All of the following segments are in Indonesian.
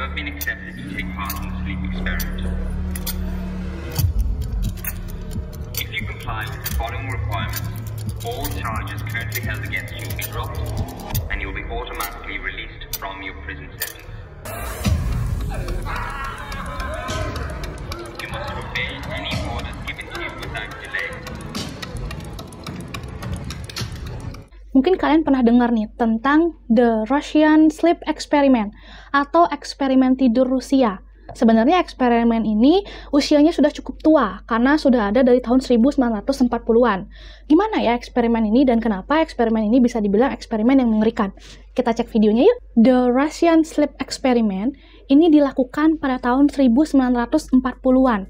You have been accepted to take part in the sleep experiment. If you comply with the following requirements, all charges currently held against you will be dropped, and you will be automatically released from your prison sentence. You must obey any orders given to you without delay. Mungkin kalian pernah dengar nih tentang The Russian Sleep Experiment atau eksperimen tidur Rusia. Sebenarnya eksperimen ini usianya sudah cukup tua karena sudah ada dari tahun 1940-an. Gimana ya eksperimen ini dan kenapa eksperimen ini bisa dibilang eksperimen yang mengerikan? Kita cek videonya yuk. The Russian Sleep Experiment ini dilakukan pada tahun 1940-an.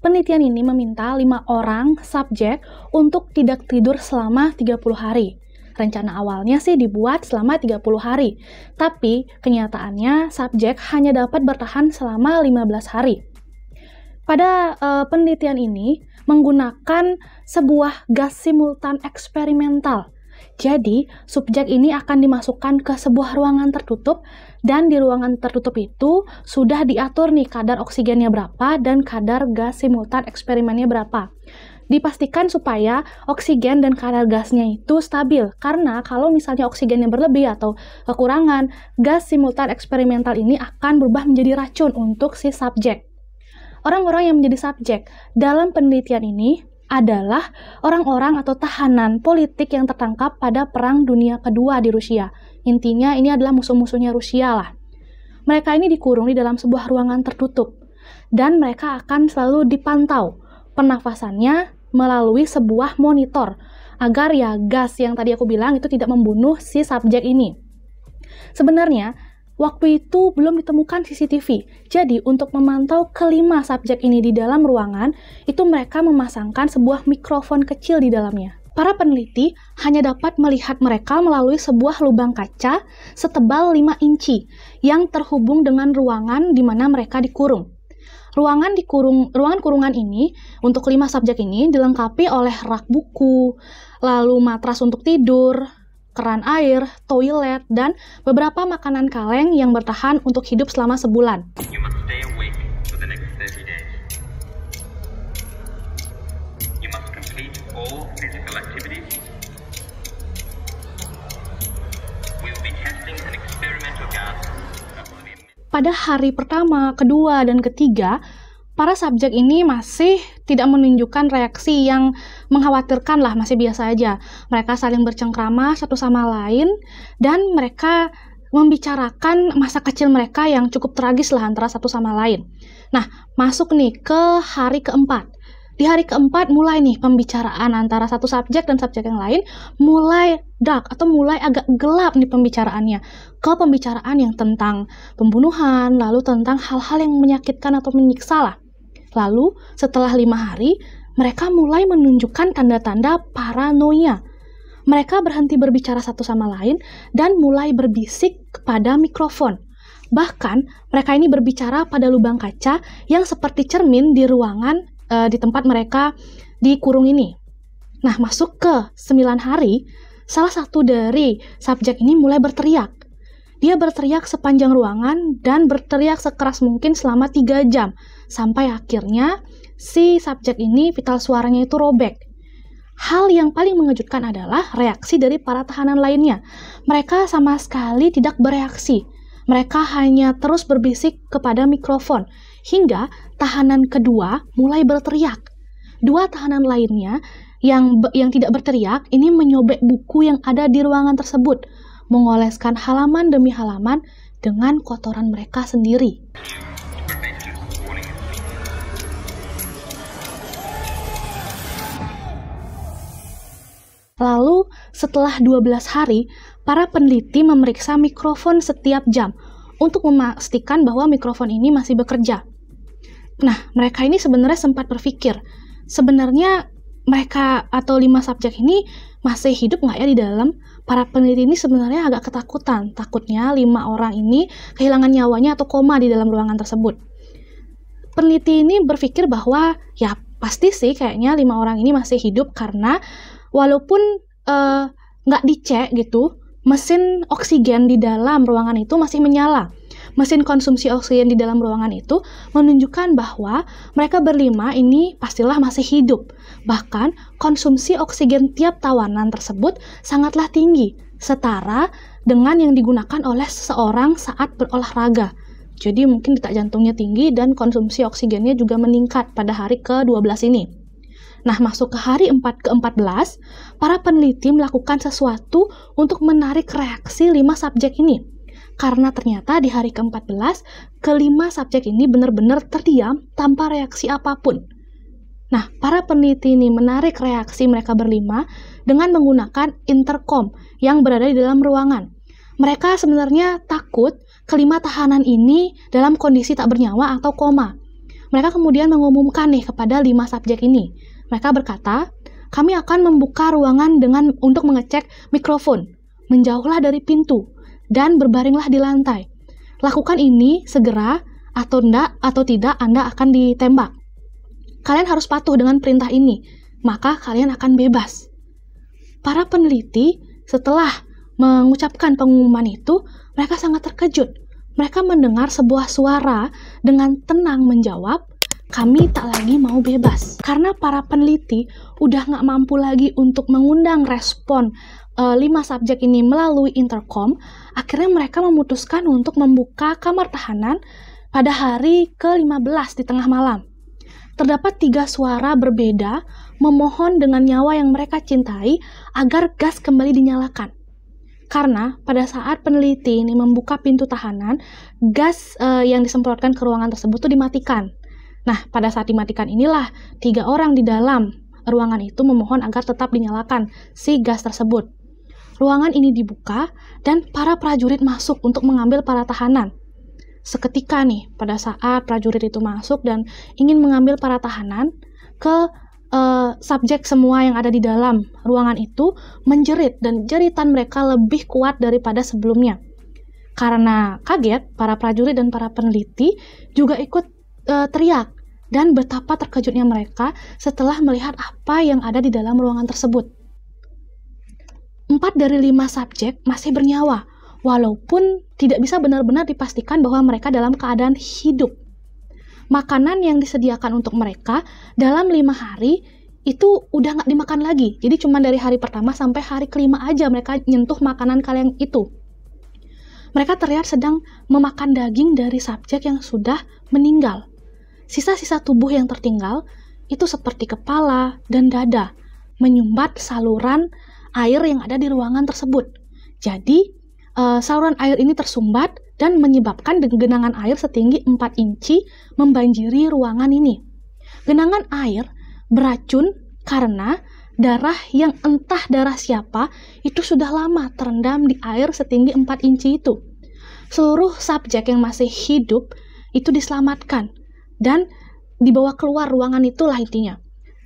Penelitian ini meminta 5 orang subjek untuk tidak tidur selama 30 hari. Rencana awalnya sih dibuat selama 30 hari, tapi kenyataannya subjek hanya dapat bertahan selama 15 hari. Pada penelitian ini menggunakan sebuah gas simultan eksperimental. Jadi, subjek ini akan dimasukkan ke sebuah ruangan tertutup, dan di ruangan tertutup itu sudah diatur nih kadar oksigennya berapa dan kadar gas simultan eksperimennya berapa. Dipastikan supaya oksigen dan kadar gasnya itu stabil, karena kalau misalnya oksigennya berlebih atau kekurangan, gas simultan eksperimental ini akan berubah menjadi racun untuk si subjek. Orang-orang yang menjadi subjek dalam penelitian ini adalah orang-orang atau tahanan politik yang tertangkap pada Perang Dunia Kedua di Rusia. Intinya ini adalah musuh-musuhnya Rusia lah. Mereka ini dikurung di dalam sebuah ruangan tertutup, dan mereka akan selalu dipantau pernafasannya melalui sebuah monitor, agar ya gas yang tadi aku bilang itu tidak membunuh si subjek ini. Sebenarnya, waktu itu belum ditemukan CCTV, jadi untuk memantau kelima subjek ini di dalam ruangan, itu mereka memasangkan sebuah mikrofon kecil di dalamnya. Para peneliti hanya dapat melihat mereka melalui sebuah lubang kaca setebal 5 inci yang terhubung dengan ruangan di mana mereka dikurung. Ruangan kurungan ini untuk 5 subjek ini dilengkapi oleh rak buku, lalu matras untuk tidur, keran air, toilet, dan beberapa makanan kaleng yang bertahan untuk hidup selama sebulan. You must stay awake for the next 30 days. You must complete all physical activities. We will be testing an experimental gas. Pada hari pertama, kedua, dan ketiga, para subjek ini masih tidak menunjukkan reaksi yang mengkhawatirkan lah, masih biasa aja. Mereka saling bercengkrama satu sama lain, dan mereka membicarakan masa kecil mereka yang cukup tragis lah antara satu sama lain. Nah, masuk nih ke hari keempat. Di hari keempat mulai nih pembicaraan antara satu subjek dan subjek yang lain mulai dark atau mulai agak gelap nih pembicaraannya. Ke pembicaraan yang tentang pembunuhan, lalu tentang hal-hal yang menyakitkan atau menyiksa lah. Lalu setelah 5 hari, mereka mulai menunjukkan tanda-tanda paranoia. Mereka berhenti berbicara satu sama lain dan mulai berbisik kepada mikrofon. Bahkan mereka ini berbicara pada lubang kaca yang seperti cermin di ruangan di tempat mereka dikurung ini. Nah, masuk ke 9 hari, salah satu dari subjek ini mulai berteriak. Dia berteriak sepanjang ruangan dan berteriak sekeras mungkin selama 3 jam, sampai akhirnya si subjek ini vital suaranya itu robek. Hal yang paling mengejutkan adalah reaksi dari para tahanan lainnya. Mereka sama sekali tidak bereaksi. Mereka hanya terus berbisik kepada mikrofon, hingga tahanan kedua mulai berteriak. 2 tahanan lainnya yang tidak berteriak ini menyobek buku yang ada di ruangan tersebut, mengoleskan halaman demi halaman dengan kotoran mereka sendiri. Lalu, setelah 12 hari, para peneliti memeriksa mikrofon setiap jam untuk memastikan bahwa mikrofon ini masih bekerja. Nah, mereka ini sebenarnya sempat berpikir, sebenarnya mereka atau 5 subjek ini masih hidup nggak ya di dalam? Para peneliti ini sebenarnya agak ketakutan, takutnya 5 orang ini kehilangan nyawanya atau koma di dalam ruangan tersebut. Peneliti ini berpikir bahwa ya pasti sih kayaknya 5 orang ini masih hidup karena walaupun nggak dicek gitu, mesin oksigen di dalam ruangan itu masih menyala. Mesin konsumsi oksigen di dalam ruangan itu menunjukkan bahwa mereka berlima ini pastilah masih hidup. Bahkan konsumsi oksigen tiap tawanan tersebut sangatlah tinggi, setara dengan yang digunakan oleh seseorang saat berolahraga. Jadi mungkin detak jantungnya tinggi dan konsumsi oksigennya juga meningkat pada hari ke-12 ini. Nah, masuk ke hari ke-14, para peneliti melakukan sesuatu untuk menarik reaksi 5 subjek ini. Karena ternyata di hari ke-14, kelima subjek ini benar-benar terdiam tanpa reaksi apapun. Nah, para peneliti ini menarik reaksi mereka berlima dengan menggunakan intercom yang berada di dalam ruangan. Mereka sebenarnya takut kelima tahanan ini dalam kondisi tak bernyawa atau koma. Mereka kemudian mengumumkan nih kepada 5 subjek ini. Mereka berkata, kami akan membuka ruangan untuk mengecek mikrofon. Menjauhlah dari pintu dan berbaringlah di lantai. Lakukan ini segera atau tidak Anda akan ditembak. Kalian harus patuh dengan perintah ini, maka kalian akan bebas. Para peneliti setelah mengucapkan pengumuman itu, mereka sangat terkejut. Mereka mendengar sebuah suara dengan tenang menjawab, kami tak lagi mau bebas. Karena para peneliti udah nggak mampu lagi untuk mengundang respon 5 subjek ini melalui intercom, akhirnya mereka memutuskan untuk membuka kamar tahanan pada hari ke-15 di tengah malam. Terdapat 3 suara berbeda memohon dengan nyawa yang mereka cintai agar gas kembali dinyalakan. Karena pada saat peneliti ini membuka pintu tahanan, gas yang disemprotkan ke ruangan tersebut itu dimatikan. Nah, pada saat dimatikan inilah 3 orang di dalam ruangan itu memohon agar tetap dinyalakan si gas tersebut. Ruangan ini dibuka dan para prajurit masuk untuk mengambil para tahanan. Seketika nih, pada saat prajurit itu masuk dan ingin mengambil para tahanan, subjek semua yang ada di dalam ruangan itu menjerit dan jeritan mereka lebih kuat daripada sebelumnya. Karena kaget, para prajurit dan para peneliti juga ikut teriak dan betapa terkejutnya mereka setelah melihat apa yang ada di dalam ruangan tersebut. 4 dari 5 subjek masih bernyawa, walaupun tidak bisa benar-benar dipastikan bahwa mereka dalam keadaan hidup. Makanan yang disediakan untuk mereka dalam 5 hari itu udah nggak dimakan lagi. Jadi cuma dari hari pertama sampai hari ke-5 aja mereka nyentuh makanan kalian itu. Mereka terlihat sedang memakan daging dari subjek yang sudah meninggal. Sisa-sisa tubuh yang tertinggal itu seperti kepala dan dada, menyumbat saluran air yang ada di ruangan tersebut. Jadi, saluran air ini tersumbat dan menyebabkan genangan air setinggi 4 inci membanjiri ruangan ini. Genangan air beracun karena darah yang entah darah siapa itu sudah lama terendam di air setinggi 4 inci itu. Seluruh subjek yang masih hidup itu diselamatkan dan dibawa keluar ruangan itulah intinya.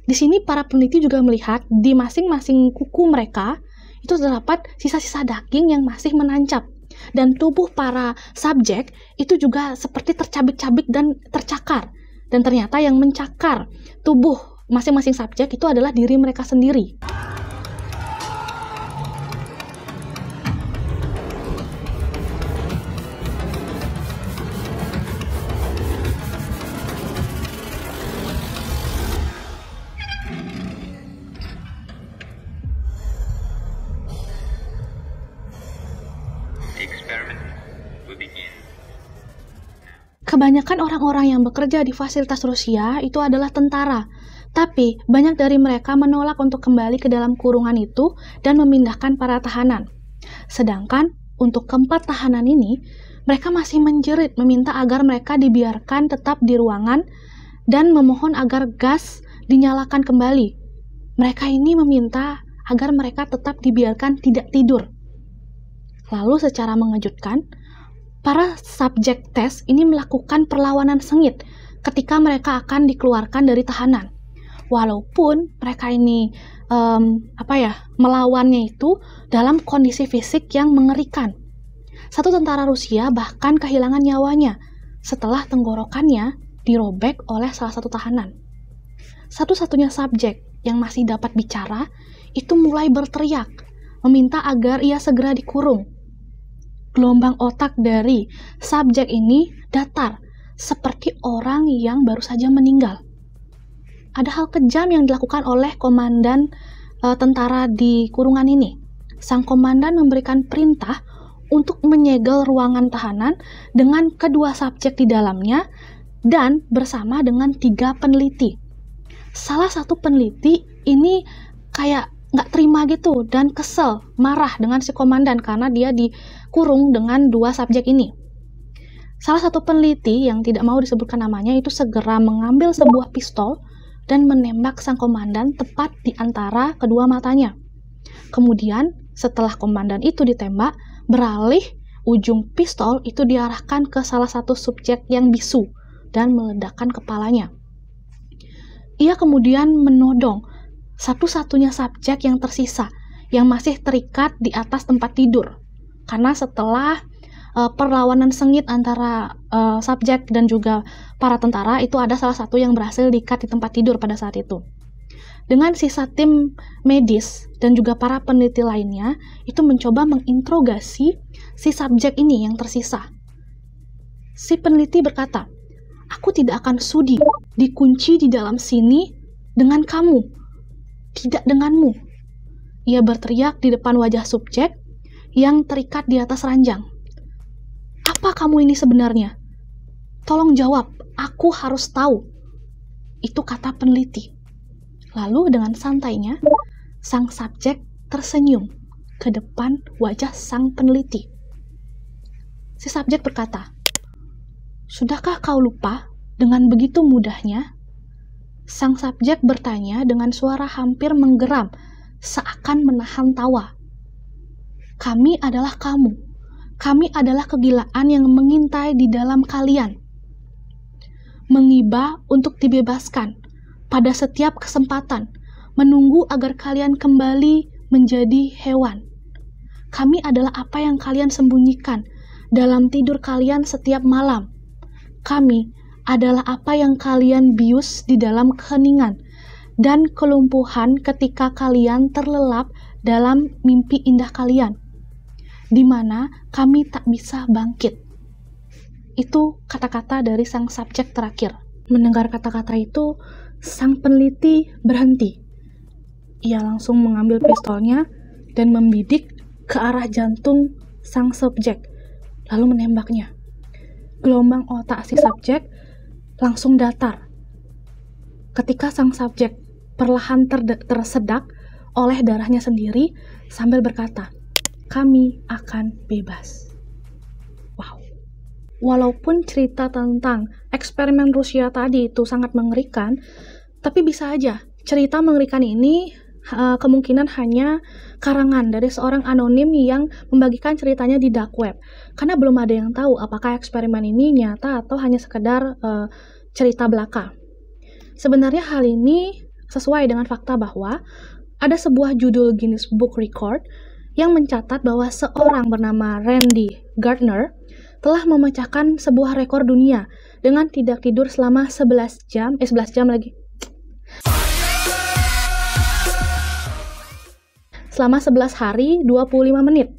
Di sini para peneliti juga melihat di masing-masing kuku mereka itu terdapat sisa-sisa daging yang masih menancap. Dan tubuh para subjek itu juga seperti tercabik-cabik dan tercakar. Dan ternyata yang mencakar tubuh masing-masing subjek itu adalah diri mereka sendiri. Kebanyakan orang-orang yang bekerja di fasilitas Rusia itu adalah tentara, tapi banyak dari mereka menolak untuk kembali ke dalam kurungan itu dan memindahkan para tahanan. Sedangkan untuk keempat tahanan ini, mereka masih menjerit meminta agar mereka dibiarkan tetap di ruangan dan memohon agar gas dinyalakan kembali. Mereka ini meminta agar mereka tetap dibiarkan tidak tidur. Lalu secara mengejutkan, para subjek tes ini melakukan perlawanan sengit ketika mereka akan dikeluarkan dari tahanan. Walaupun mereka ini melawannya itu dalam kondisi fisik yang mengerikan. Satu tentara Rusia bahkan kehilangan nyawanya setelah tenggorokannya dirobek oleh salah satu tahanan. Satu-satunya subjek yang masih dapat bicara itu mulai berteriak, meminta agar ia segera dikurung. gelombang otak dari subjek ini datar, seperti orang yang baru saja meninggal. Ada hal kejam yang dilakukan oleh komandan tentara di kurungan ini. Sang komandan memberikan perintah untuk menyegel ruangan tahanan dengan kedua subjek di dalamnya dan bersama dengan 3 peneliti. Salah satu peneliti ini kayak nggak terima gitu dan kesel, marah dengan si komandan karena dia dikurung dengan 2 subjek ini. Salah satu peneliti yang tidak mau disebutkan namanya itu segera mengambil sebuah pistol dan menembak sang komandan tepat di antara kedua matanya. Kemudian, setelah komandan itu ditembak, beralih ujung pistol itu diarahkan ke salah satu subjek yang bisu dan meledakkan kepalanya. Ia kemudian menodong satu-satunya subjek yang tersisa, yang masih terikat di atas tempat tidur. Karena setelah perlawanan sengit antara subjek dan juga para tentara, itu ada salah satu yang berhasil diikat di tempat tidur pada saat itu. Dengan sisa tim medis dan juga para peneliti lainnya, itu mencoba menginterogasi si subjek ini yang tersisa. Si peneliti berkata, "Aku tidak akan sudi dikunci di dalam sini dengan kamu, tidak denganmu." Ia berteriak di depan wajah subjek yang terikat di atas ranjang. "Apa kamu ini sebenarnya? Tolong jawab, aku harus tahu." Itu kata peneliti. Lalu dengan santainya, sang subjek tersenyum ke depan wajah sang peneliti. Si subjek berkata, "Sudahkah kau lupa dengan begitu mudahnya?" Sang subjek bertanya dengan suara hampir menggeram, seakan menahan tawa. "Kami adalah kamu. Kami adalah kegilaan yang mengintai di dalam kalian. Mengiba untuk dibebaskan pada setiap kesempatan, menunggu agar kalian kembali menjadi hewan. Kami adalah apa yang kalian sembunyikan dalam tidur kalian setiap malam. Kami adalah apa yang kalian bius di dalam keheningan dan kelumpuhan ketika kalian terlelap dalam mimpi indah kalian, di mana kami tak bisa bangkit." Itu kata-kata dari sang subjek terakhir. Mendengar kata-kata itu, sang peneliti berhenti. Ia langsung mengambil pistolnya dan membidik ke arah jantung sang subjek, lalu menembaknya. Gelombang otak si subjek langsung datar ketika sang subjek perlahan tersedak oleh darahnya sendiri sambil berkata, "Kami akan bebas." Wow. Walaupun cerita tentang eksperimen Rusia tadi itu sangat mengerikan, tapi bisa aja cerita mengerikan ini kemungkinan hanya karangan dari seorang anonim yang membagikan ceritanya di dark web. Karena belum ada yang tahu apakah eksperimen ini nyata atau hanya sekedar cerita belaka. Sebenarnya hal ini sesuai dengan fakta bahwa ada sebuah judul Guinness Book Record yang mencatat bahwa seorang bernama Randy Gardner telah memecahkan sebuah rekor dunia dengan tidak tidur selama 11 jam selama 11 hari 25 menit.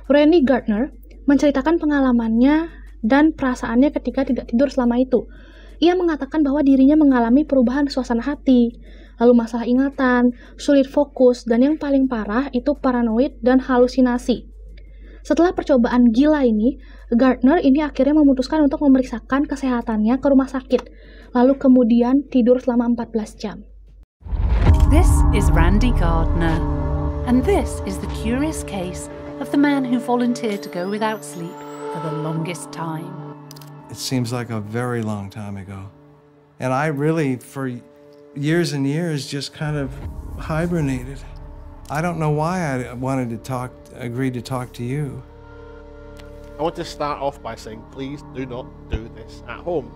Randy Gardner menceritakan pengalamannya dan perasaannya ketika tidak tidur selama itu. Ia mengatakan bahwa dirinya mengalami perubahan suasana hati, lalu masalah ingatan, sulit fokus, dan yang paling parah itu paranoid dan halusinasi. Setelah percobaan gila ini, Gardner ini akhirnya memutuskan untuk memeriksakan kesehatannya ke rumah sakit, lalu kemudian tidur selama 14 jam. This is Randy Gardner, and this is the curious case of the man who volunteered to go without sleep for the longest time. It seems like a very long time ago. And I really, for years and years, just kind of hibernated. I don't know why I agreed to talk to you. I want to start off by saying, please do not do this at home.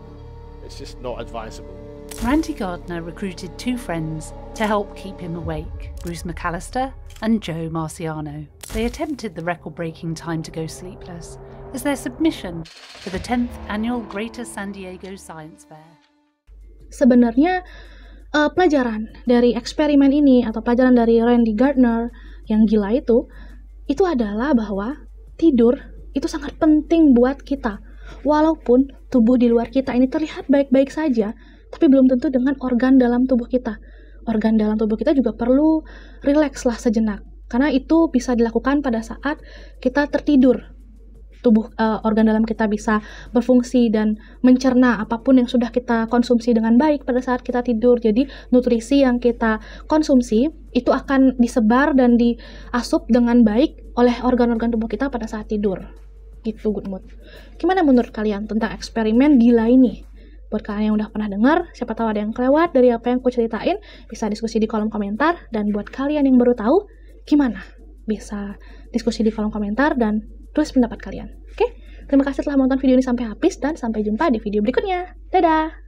It's just not advisable. Randy Gardner recruited 2 friends to help keep him awake, Bruce McAllister and Joe Marciano. They attempted the record-breaking time to go sleepless as their submission for the 10th annual Greater San Diego Science Fair. Sebenarnya pelajaran dari eksperimen ini atau pelajaran dari Randy Gardner yang gila itu adalah bahwa tidur itu sangat penting buat kita. Walaupun tubuh di luar kita ini terlihat baik-baik saja, tapi belum tentu dengan organ dalam tubuh kita. Organ dalam tubuh kita juga perlu rilekslah sejenak, karena itu bisa dilakukan pada saat kita tertidur. Organ dalam kita bisa berfungsi dan mencerna apapun yang sudah kita konsumsi dengan baik pada saat kita tidur. Jadi nutrisi yang kita konsumsi itu akan disebar dan diasup dengan baik oleh organ-organ tubuh kita pada saat tidur. Gitu Good Mood. Gimana menurut kalian tentang eksperimen gila ini? Buat kalian yang udah pernah dengar, siapa tahu ada yang kelewat dari apa yang aku ceritain, bisa diskusi di kolom komentar. Dan buat kalian yang baru tahu, gimana? Bisa diskusi di kolom komentar dan tulis pendapat kalian. Oke? Terima kasih telah menonton video ini sampai habis dan sampai jumpa di video berikutnya. Dadah!